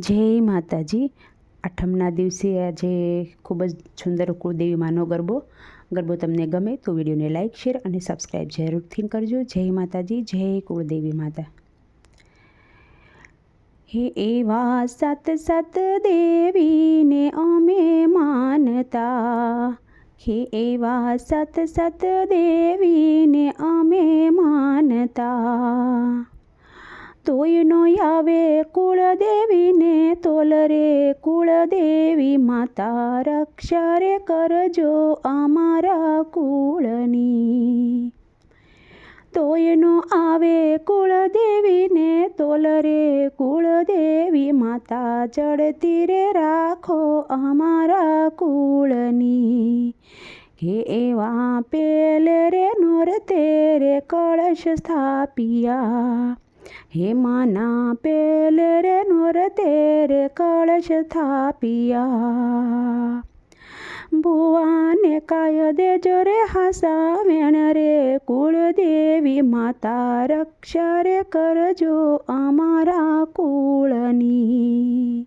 જય માતાજી. આઠમના દિવસે આજે ખૂબ જ સુંદર કુળદેવી માનો ગરબો તમને ગમે તો વિડીયોને લાઇક શેર અને સબસ્ક્રાઈબ જરૂરથી કરજો. જય માતાજી, જય કુળદેવી માતા. હે એવા સાત સાત દેવીને અમે માનતા, હે એવા સાત સાત દેવીને અમે માનતા, તોય નો આવે કુળદેવીને તોલ રે કુળદેવી માતા, રક્ષા રે કરજો અમારા કુળની. તોય નો આવે કુળદેવીને તોલ રે કુળદેવી માતા, ચડતી રે રાખો અમારા કુળની. હે એવા પેલે રે નોરતે રે કળશ સ્થાપિયા, હે માના પેલે રે નોરતે રે કળશ સ્થાપિયા, ભુવાને કાય દેજો રે હાસા વેણ રે કુળદેવી માતા, રક્ષા રે કરજો અમારા કુળની.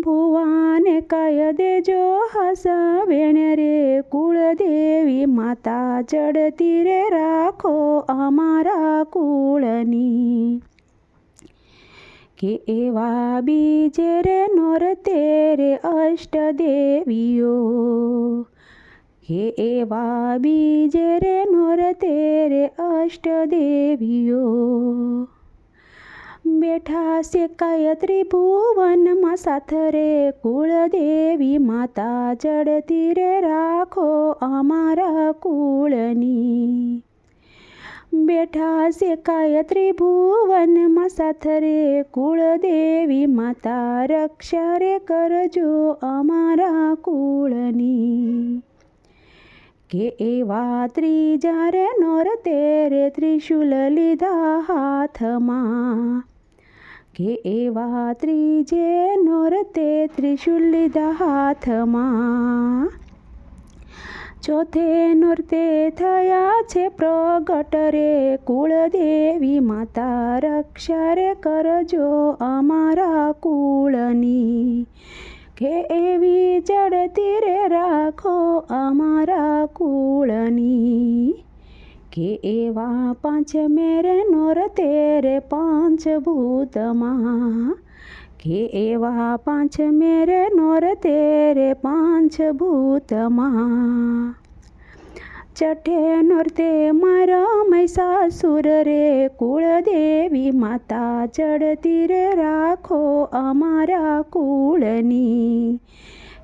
ભુવાને કાય દેજો હાસા વેણ રે કુળદેવી માતા, ચડતી રે રાખો અમારા કુળની. કે એવા બીજે રે નોરતે રે અષ્ટદેવીઓ, હે એવા બીજે રે નોરતે રે અષ્ટદેવીઓ, બેઠા છે કાય ત્રિભુવનમાં સાથ રે કુળદેવી માતા, ચડતી રે રાખો અમારા કુળની. બેઠા છે કાય ત્રિભુવનમાં સાથ રે કુળદેવી માતા, રક્ષા રે કરજો અમારા કુળની. કે એવા ત્રીજા રે નોરતે રે ત્રિશૂલ લીધા હાથમાં, કે એવા ત્રીજે નોરતે ત્રિશૂલ લીધા હાથમાં, ચોથે નોરતે થયા છે પ્રગટ રે કુળદેવી માતા, રક્ષા રે કરજો અમારા કુળની. કે એવી ચડતી રે રાખો અમારા કુળની. કે એવા પાંચમે રે નોરતે રે પંચભૂતમાં, કે એવા પાંચમે રે નોરતે રે પંચભૂતમાં, છઠ્ઠે નોરતે મારા મહિષાસુર રે કુળદેવી માતા, ચડતી રે રાખો અમારા કુળની.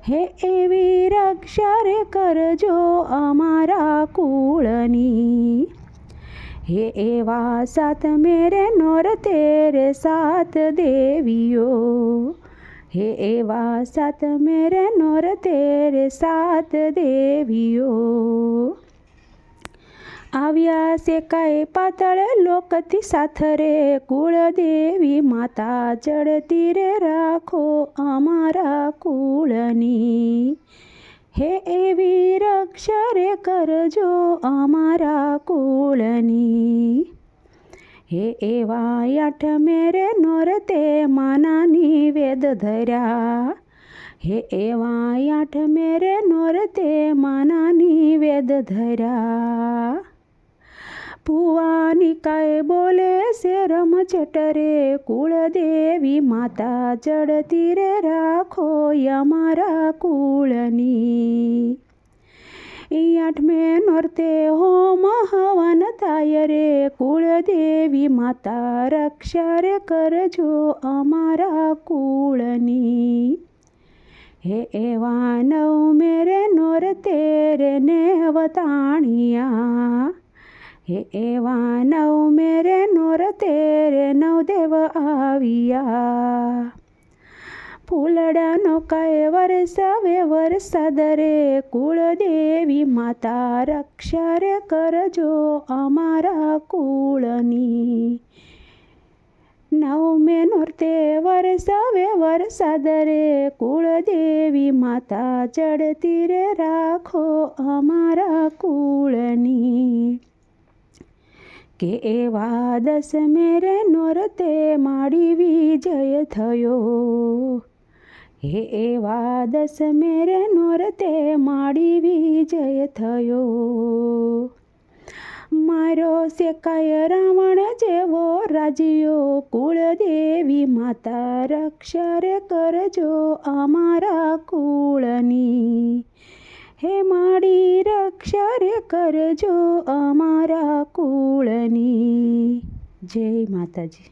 હે એવી રક્ષા રે કરજો અમારા કુળની. હે એવા સાતમે રે નોરતે રે સાત દેવીઓ, હે એવા સાતમે રે નોરતે રે સાત દેવીઓ, આવ્યા છે કાય પાતાળ લોકથી સાથ રે કુળદેવી માતા, ચડતી રે રાખો અમારા કુળની. હે એવી રક્ષા રે કરજો અમારા કુળની. હે એવા આઠમે રે નોરતે માના નિવેદ ધર્યા, હે એવા આઠમે રે નોરતે માના નિવેદ ધર્યા, ભુવાની કાય બોલે છે રમચટ રે કુળદેવી માતા, ચડતી રે રાખો અમારા કુળની. આઠમે નોરતે હોમ હવન થાય રે કુળદેવી માતા, રક્ષા રે કરજો અમારા કુળની. હે એવા નવમે રે નોરતે રે નેવતાણિયા, હે એવા નવમે રે નોરતે રે નવદેવ આવ્યા, ફૂલડાનો કાય વરસાવે વરસાદ રે કુળદેવી માતા, રક્ષા રે કરજો અમારા કુળની. નવમે નોરતે વરસાવે વરસાદ રે કુળદેવી માતા, ચડતી રે રાખો અમારા કુળની. કે એવા દસમે રે નોરતે માડી વિજય થયો, હે એવા દસમે રે નોરતે માડી વિજય થયો, મારો શેકાય રાવણ જેવો રાજ્યો, કુળદેવી માતા રક્ષા રે કરજો અમારા કુળની, હે માડી રક્ષા રે કરજો અમારા કુળની. જય માતાજી.